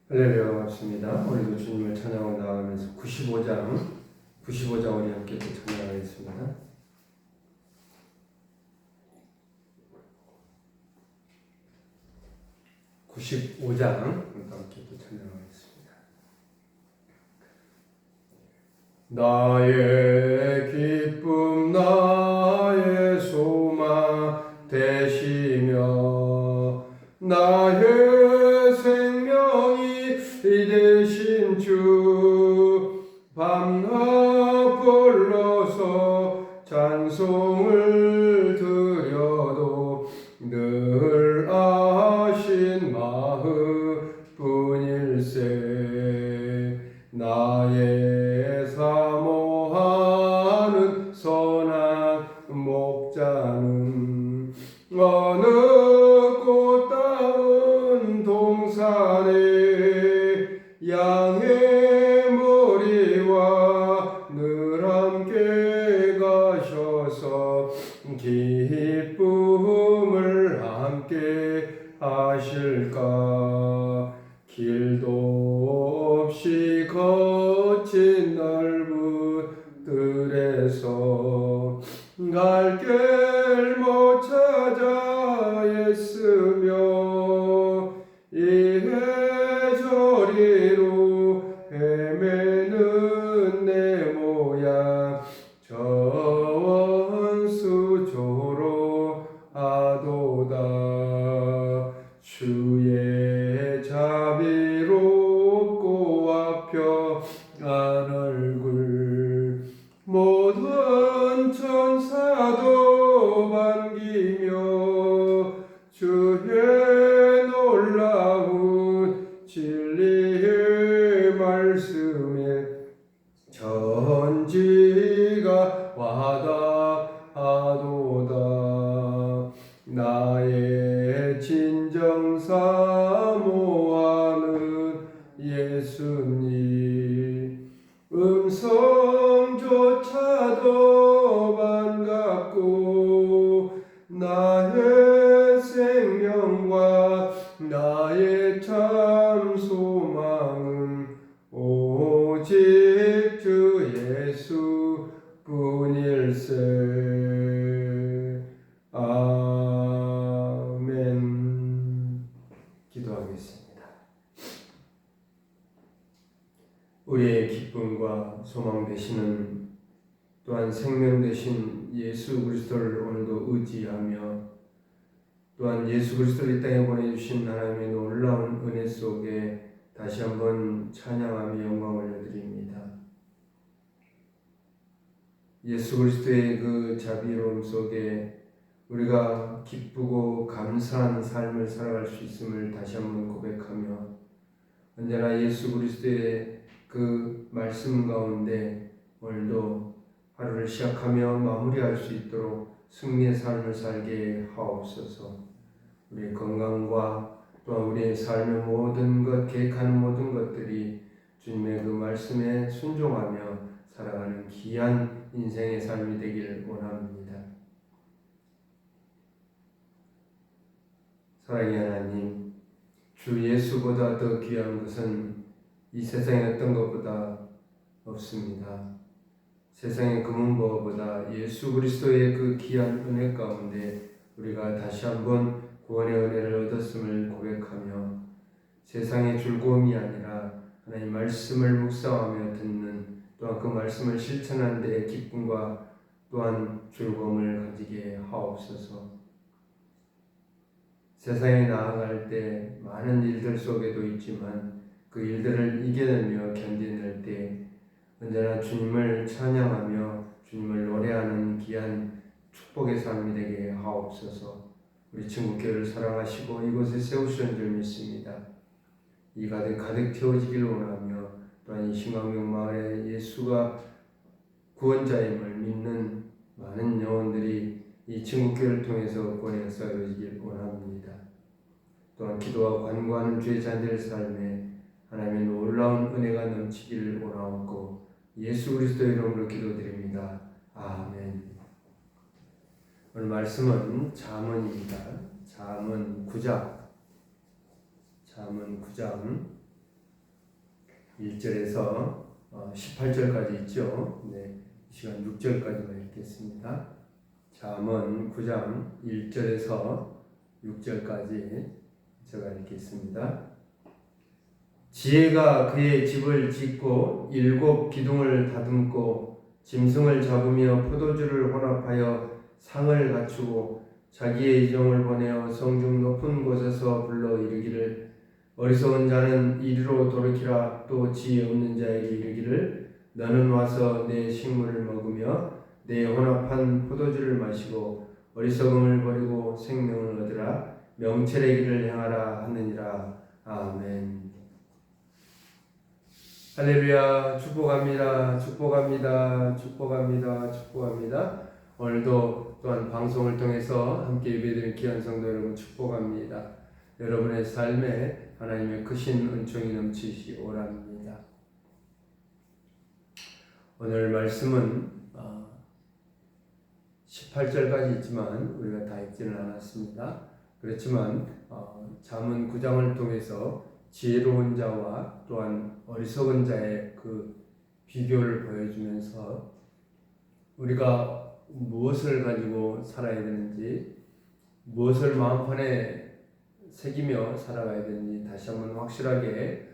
할렐루야, 반갑습니다. 우리도 주님을 찬양하고 나아가면서 95장 우리 함께 또 찬양하겠습니다. 95장 함께 또 찬양하겠습니다. 나의 기쁨 나의 소망 되시며 나의 생명이 되신 주 밤낮 불러서 찬송을 드려도 늘 아신 마음뿐일세. 나의 사모하는 선한 목자는 어느 꽃다운 동산에 양의 머리와 늘 함께 가셔서 기쁨을 함께 하실까. 길도 없이 거친 넓은 들에서 갈 길 못 찾아 애쓰며 이래저리로 헤매는 내 모양 저 원수 조로하도다. 주의 자비롭고 와편한 얼굴 모든 천사도 반기며 주의 놀라운 진리의 말씀에 전지가 와닿아도다. 나의 진정 사모하는 예수님 음성조차도 반갑고 나의 생명과 나의 참 소망은 오직 주 예수뿐일세. 아멘. 기도하겠습니다. 우리의 기쁨과 소망 되시는 또한 생명 되신 예수 그리스도를 오늘도 의지하며 또한 예수 그리스도를 이 땅에 보내주신 하나님의 놀라운 은혜 속에 다시 한번 찬양하며 영광 올려드립니다. 예수 그리스도의 그 자비로움 속에 우리가 기쁘고 감사한 삶을 살아갈 수 있음을 다시 한번 고백하며 언제나 예수 그리스도의 그 말씀 가운데 오늘도 하루를 시작하며 마무리할 수 있도록 승리의 삶을 살게 하옵소서. 우리의 건강과 또한 우리의 삶의 모든 것, 계획하는 모든 것들이 주님의 그 말씀에 순종하며 살아가는 귀한 인생의 삶이 되기를 원합니다. 사랑의 하나님, 주 예수보다 더 귀한 것은 이 세상의 어떤 것보다 없습니다. 세상의 금은보화보다 예수 그리스도의 그 귀한 은혜 가운데 우리가 다시 한번 구원의 은혜를 얻었음을 고백하며 세상의 즐거움이 아니라 하나님 말씀을 묵상하며 듣는 또한 그 말씀을 실천하는 데의 기쁨과 또한 즐거움을 가지게 하옵소서. 세상에 나아갈 때 많은 일들 속에도 있지만 그 일들을 이겨내며 견뎌낼 때 언제나 주님을 찬양하며 주님을 노래하는 귀한 축복의 삶이 되게 하옵소서. 우리 친구교회를 사랑하시고 이곳에 세우시는 줄 믿습니다. 이 가득 채워지기를 원하며 또한 이 신광명 마을에 예수가 구원자임을 믿는 많은 영혼들이 이 친구교회를 통해서 구원의 역사가 이루어지길 원합니다. 또한 기도와 관구하는 주의 자녀들 삶에 하나님의 놀라운 은혜가 넘치기를 원하옵고 예수 그리스도의 이름으로 기도드립니다. 아멘. 오늘 말씀은 잠언입니다. 잠언 9장 1절에서 18절까지 있죠. 네, 이 시간 6절까지만 읽겠습니다. 잠언 9장 1절에서 6절까지 제가 읽겠습니다. 지혜가 그의 집을 짓고 7 기둥을 다듬고 짐승을 잡으며 포도주를 혼합하여 상을 갖추고 자기의 이종을 보내어 성중 높은 곳에서 불러 이르기를 어리석은 자는 이리로 돌이키라. 또 지혜 없는 자에게 이르기를 너는 와서 내 식물을 먹으며 내 혼합한 포도주를 마시고 어리석음을 버리고 생명을 얻으라. 명철의 길을 행하라 하느니라. 아멘. 할렐루야. 축복합니다. 축복합니다. 축복합니다. 축복합니다. 오늘도 또한 방송을 통해서 함께 예배드리는 귀한 성도 여러분 축복합니다. 여러분의 삶에 하나님의 크신 은총이 넘치시기 원합니다. 오늘 말씀은 18절까지 있지만 우리가 다 읽지는 않았습니다. 그렇지만 잠언 9장을 통해서 지혜로운 자와 또한 어리석은 자의 그 비교를 보여주면서 우리가 무엇을 가지고 살아야 되는지, 무엇을 마음판에 새기며 살아가야 되는지 다시 한번 확실하게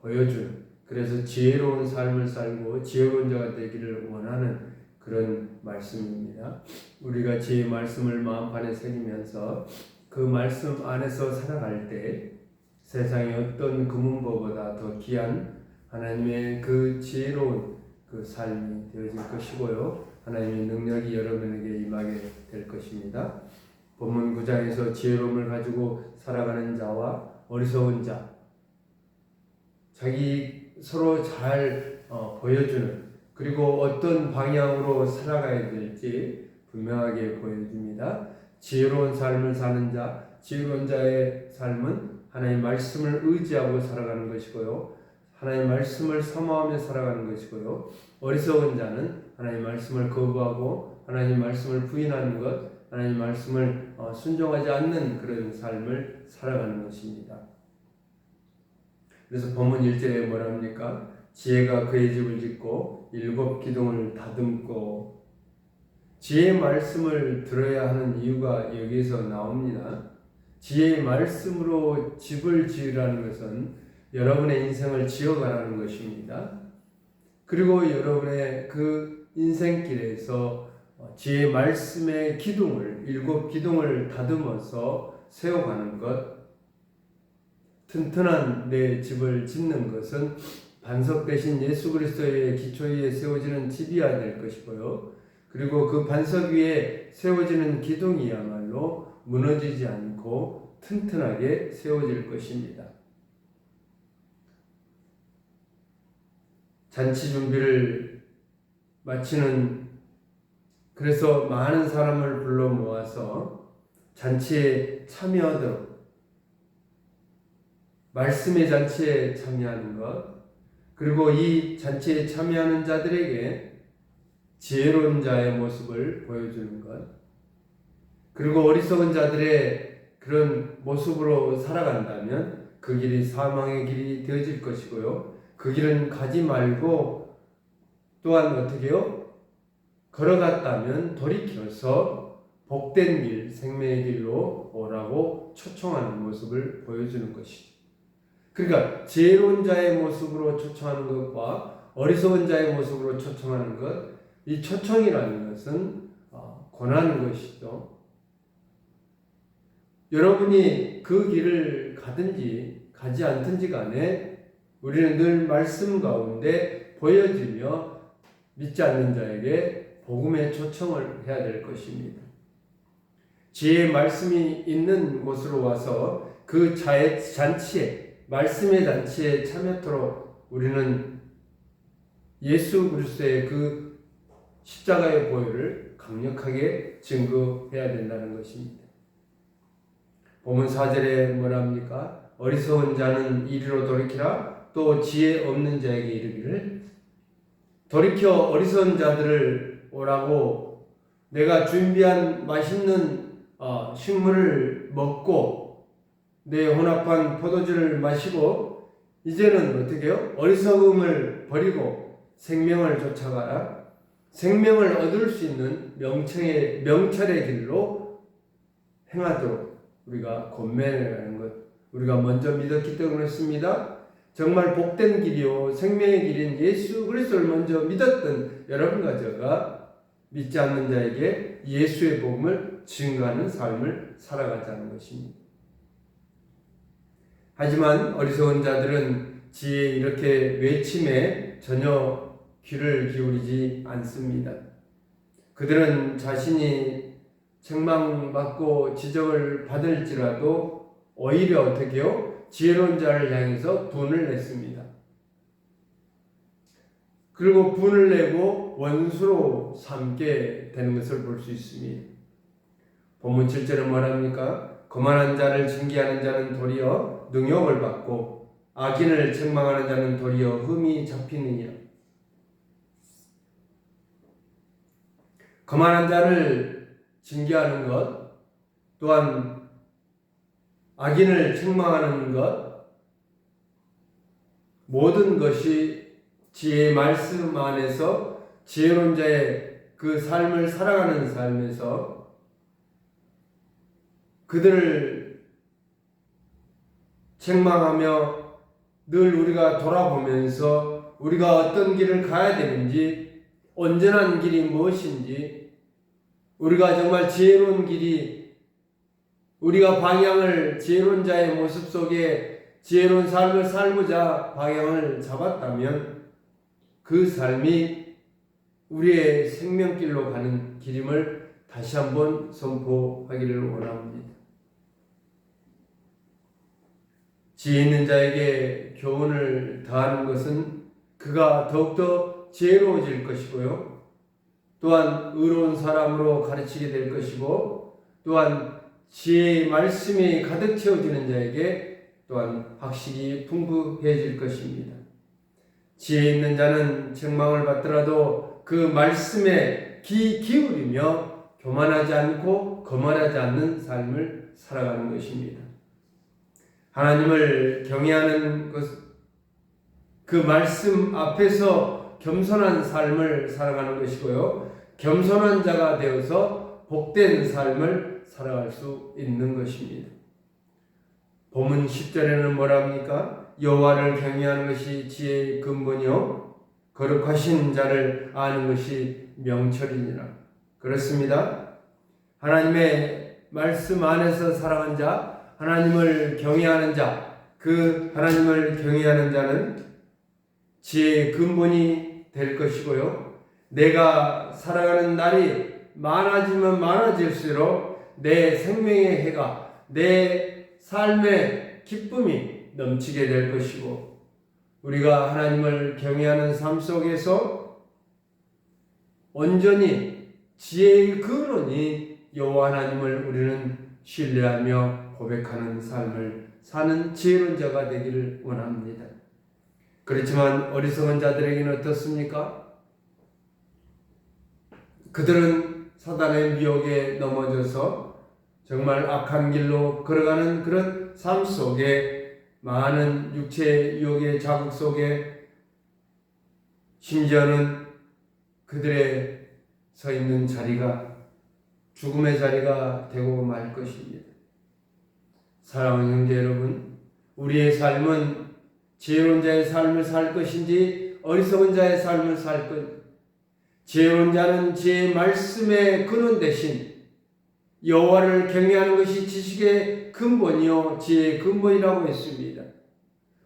보여주는, 그래서 지혜로운 삶을 살고 지혜로운 자가 되기를 원하는 그런 말씀입니다. 우리가 지혜의 말씀을 마음판에 새기면서 그 말씀 안에서 살아갈 때 세상의 어떤 금은보보다 더 귀한 하나님의 그 지혜로운 그 삶이 되어질 것이고요. 하나님의 능력이 여러분에게 임하게 될 것입니다. 본문 9장에서 지혜로움을 가지고 살아가는 자와 어리석은 자, 자기 서로 잘 보여주는, 그리고 어떤 방향으로 살아가야 될지 분명하게 보여줍니다. 지혜로운 삶을 사는 자, 지혜로운 자의 삶은 하나님의 말씀을 의지하고 살아가는 것이고요. 하나님의 말씀을 사모하며 살아가는 것이고요. 어리석은 자는 하나님의 말씀을 거부하고 하나님의 말씀을 부인하는 것, 하나님의 말씀을 순종하지 않는 그런 삶을 살아가는 것입니다. 그래서 본문 1절에 뭐라 합니까? 지혜가 그의 집을 짓고 7 기둥을 다듬고, 지혜의 말씀을 들어야 하는 이유가 여기에서 나옵니다. 지혜의 말씀으로 집을 지으라는 것은 여러분의 인생을 지어가라는 것입니다. 그리고 여러분의 그 인생길에서 지혜의 말씀의 기둥을, 7 기둥을 다듬어서 세워가는 것, 튼튼한 내 집을 짓는 것은 반석 대신 예수 그리스도의 기초 위에 세워지는 집이어야 될 것이고요. 그리고 그 반석 위에 세워지는 기둥이야말로 무너지지 않고 튼튼하게 세워질 것입니다. 잔치 준비를 마치는, 그래서 많은 사람을 불러 모아서 잔치에 참여하도록, 말씀의 잔치에 참여하는 것, 그리고 이 잔치에 참여하는 자들에게 지혜로운 자의 모습을 보여주는 것, 그리고 어리석은 자들의 그런 모습으로 살아간다면 그 길이 사망의 길이 되어질 것이고요. 그 길은 가지 말고 또한 어떻게요? 걸어갔다면 돌이켜서 복된 길, 생명의 길로 오라고 초청하는 모습을 보여주는 것이죠. 그러니까 지혜로운 자의 모습으로 초청하는 것과 어리석은 자의 모습으로 초청하는 것, 이 초청이라는 것은 권하는 것이죠. 여러분이 그 길을 가든지 가지 않든지 간에 우리는 늘 말씀 가운데 보여지며 믿지 않는 자에게 복음의 초청을 해야 될 것입니다. 지혜의 말씀이 있는 곳으로 와서 그 잔치에, 말씀의 잔치에 참여토록 우리는 예수 그리스도의 그 십자가의 보혈을 강력하게 증거해야 된다는 것입니다. 본문 4절에 뭐라 합니까? 어리석은 자는 이리로 돌이키라. 또 지혜 없는 자에게 이르기를, 돌이켜 어리석은 자들을 오라고, 내가 준비한 맛있는 식물을 먹고 내 혼합한 포도주를 마시고 이제는 어떻게 해요? 어리석음을 버리고 생명을 쫓아가라. 생명을 얻을 수 있는 명철의 길로 행하도록 우리가 권면을 하는 것, 우리가 먼저 믿었기 때문에 그렇습니다. 정말 복된 길이요 생명의 길인 예수 그리스도를 먼저 믿었던 여러분과 제가 믿지 않는 자에게 예수의 복음을 증거하는 삶을 살아가자는 것입니다. 하지만 어리석은 자들은 지혜의 이렇게 외침에 전혀 귀를 기울이지 않습니다. 그들은 자신이 책망받고 지적을 받을지라도 오히려 어떻게 해요? 지혜로운 자를 향해서 분을 냈습니다. 그리고 분을 내고 원수로 삼게 되는 것을 볼 수 있습니다. 본문 7절은 뭐랍니까? 거만한 자를 징계하는 자는 도리어 능욕을 받고 악인을 책망하는 자는 도리어 흠이 잡히느니라. 거만한 자를 징계하는 것, 또한 악인을 책망하는 것, 모든 것이 지혜의 말씀 안에서 지혜로운 자의 그 삶을 살아가는 삶에서 그들을 책망하며 늘 우리가 돌아보면서 우리가 어떤 길을 가야 되는지, 온전한 길이 무엇인지, 우리가 정말 지혜로운 길이, 우리가 방향을 지혜로운 자의 모습 속에 지혜로운 삶을 살고자 방향을 잡았다면 그 삶이 우리의 생명길로 가는 길임을 다시 한번 선포하기를 원합니다. 지혜 있는 자에게 교훈을 다하는 것은 그가 더욱더 지혜로워질 것이고요. 또한 의로운 사람으로 가르치게 될 것이고, 또한 지혜의 말씀이 가득 채워지는 자에게 또한 학식이 풍부해질 것입니다. 지혜 있는 자는 책망을 받더라도 그 말씀에 귀 기울이며 교만하지 않고 거만하지 않는 삶을 살아가는 것입니다. 하나님을 경외하는 것, 그 말씀 앞에서 겸손한 삶을 살아가는 것이고요. 겸손한 자가 되어서 복된 삶을 살아갈 수 있는 것입니다. 본문 10절에는 뭐랍니까? 여호와를 경외하는 것이 지혜의 근본이요 거룩하신 자를 아는 것이 명철이니라. 그렇습니다. 하나님의 말씀 안에서 살아간 자, 하나님을 경외하는 자, 그 하나님을 경외하는 자는 지혜의 근본이 될 것이고요. 내가 살아가는 날이 많아지면 많아질수록 내 생명의 해가, 내 삶의 기쁨이 넘치게 될 것이고, 우리가 하나님을 경외하는 삶 속에서 온전히 지혜의 근원이 여호와 하나님을 우리는 신뢰하며 고백하는 삶을 사는 지혜로운 자가 되기를 원합니다. 그렇지만 어리석은 자들에게는 어떻습니까? 그들은 사단의 미혹에 넘어져서 정말 악한 길로 걸어가는 그런 삶 속에 많은 육체의 유혹의 자극 속에 심지어는 그들의 서 있는 자리가 죽음의 자리가 되고 말 것입니다. 사랑하는 형제 여러분, 우리의 삶은 지혜로운 자의 삶을 살 것인지 어리석은 자의 삶을 살 것, 지혜로운 자는 지혜의 말씀의 근원 대신 여호와를 경외하는 것이 지식의 근본이요 지혜의 근본이라고 했습니다.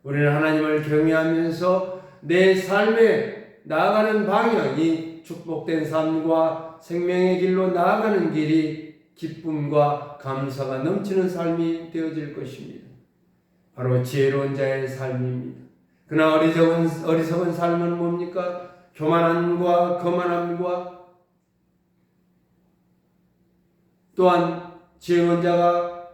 우리는 하나님을 경외하면서 내 삶에 나아가는 방향이 축복된 삶과 생명의 길로 나아가는 길이 기쁨과 감사가 넘치는 삶이 되어질 것입니다. 바로 지혜로운 자의 삶입니다. 그러나 어리석은 삶은 뭡니까? 교만함과 거만함과 또한 지혜로운 자가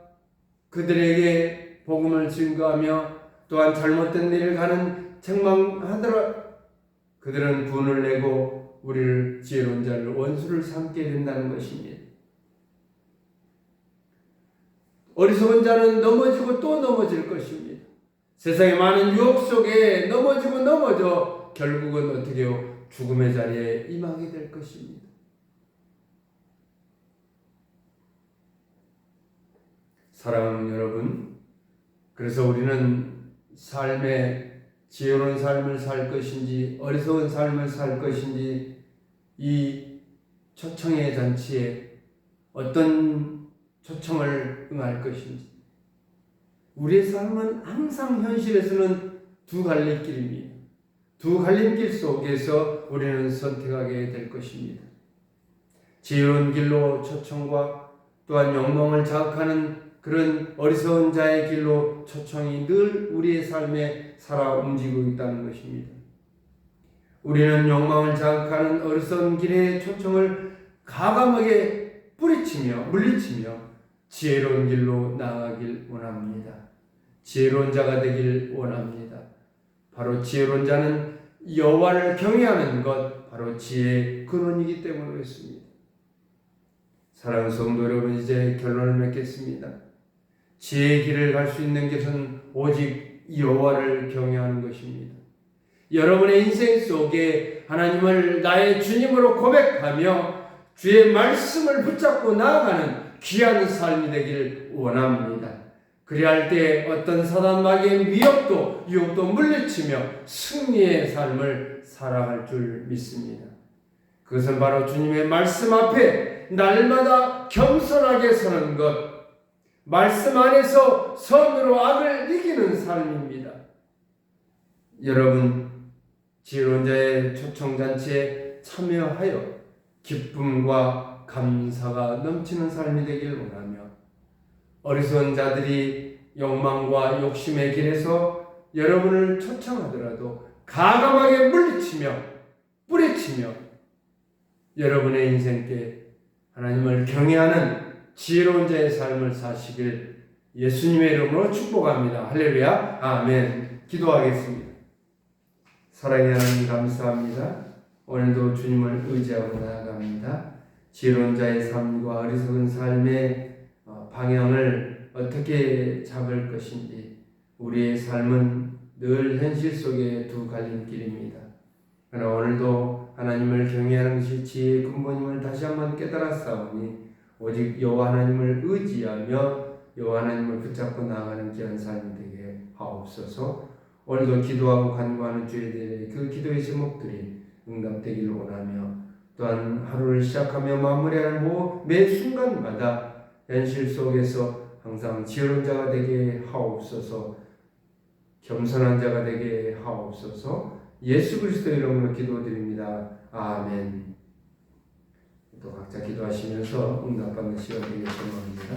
그들에게 복음을 증거하며 또한 잘못된 일을 가는 책망하더라 그들은 분을 내고 우리를 지혜로운 자를 원수를 삼게 된다는 것입니다. 어리석은 자는 넘어지고 또 넘어질 것입니다. 세상의 많은 유혹 속에 넘어져 결국은 어떻게 해요? 죽음의 자리에 임하게 될 것입니다. 사랑하는 여러분, 그래서 우리는 삶의 지혜로운 삶을 살 것인지 어리석은 삶을 살 것인지 이 초청의 잔치에 어떤 초청을 응할 것인지, 우리의 삶은 항상 현실에서는 두 갈림길입니다. 두 갈림길 속에서 우리는 선택하게 될 것입니다. 지혜로운 길로 초청과 또한 욕망을 자극하는 그런 어리석은 자의 길로 초청이 늘 우리의 삶에 살아 움직이고 있다는 것입니다. 우리는 욕망을 자극하는 어리석은 길의 초청을 과감하게 뿌리치며 물리치며 지혜로운 길로 나아가길 원합니다. 지혜로운 자가 되길 원합니다. 바로 지혜로운 자는 여호와를 경외하는 것, 바로 지혜의 근원이기 때문에 그렇습니다. 사랑하는 성도 여러분, 이제 결론을 맺겠습니다. 지혜의 길을 갈 수 있는 것은 오직 여호와를 경외하는 것입니다. 여러분의 인생 속에 하나님을 나의 주님으로 고백하며 주의 말씀을 붙잡고 나아가는 귀한 삶이 되길 원합니다. 그리할 때 어떤 사단 마귀의 위협도 유혹도 물리치며 승리의 삶을 살아갈 줄 믿습니다. 그것은 바로 주님의 말씀 앞에 날마다 겸손하게 서는 것, 말씀 안에서 선으로 악을 이기는 삶입니다. 여러분, 지혜로운 자의 초청잔치에 참여하여 기쁨과 감사가 넘치는 삶이 되길 원하며, 어리석은 자들이 욕망과 욕심의 길에서 여러분을 초청하더라도 과감하게 물리치며 뿌리치며 여러분의 인생께 하나님을 경외하는 지혜로운 자의 삶을 사시길 예수님의 이름으로 축복합니다. 할렐루야. 아멘. 기도하겠습니다. 사랑의 하나님, 감사합니다. 오늘도 주님을 의지하고 나아갑니다. 지혜로운 자의 삶과 어리석은 삶의 방향을 어떻게 잡을 것인지, 우리의 삶은 늘 현실 속의 두 갈림길입니다. 그러나 오늘도 하나님을 경외하는 것이 지혜의 근본임을 다시 한번 깨달았사오니 오직 여호와 하나님을 의지하며 여호와 하나님을 붙잡고 나아가는 귀한 삶이 되게 하옵소서. 오늘도 기도하고 간구하는 주의 그 기도의 제목들이 응답되기를 원하며, 또한 하루를 시작하며 마무리하는 매 순간마다 현실 속에서 항상 지혜로운 자가 되게 하옵소서. 겸손한 자가 되게 하옵소서. 예수 그리스도 이름으로 기도드립니다. 아멘. 또 각자 기도하시면서 응답받는 시간 되길 소망합니다.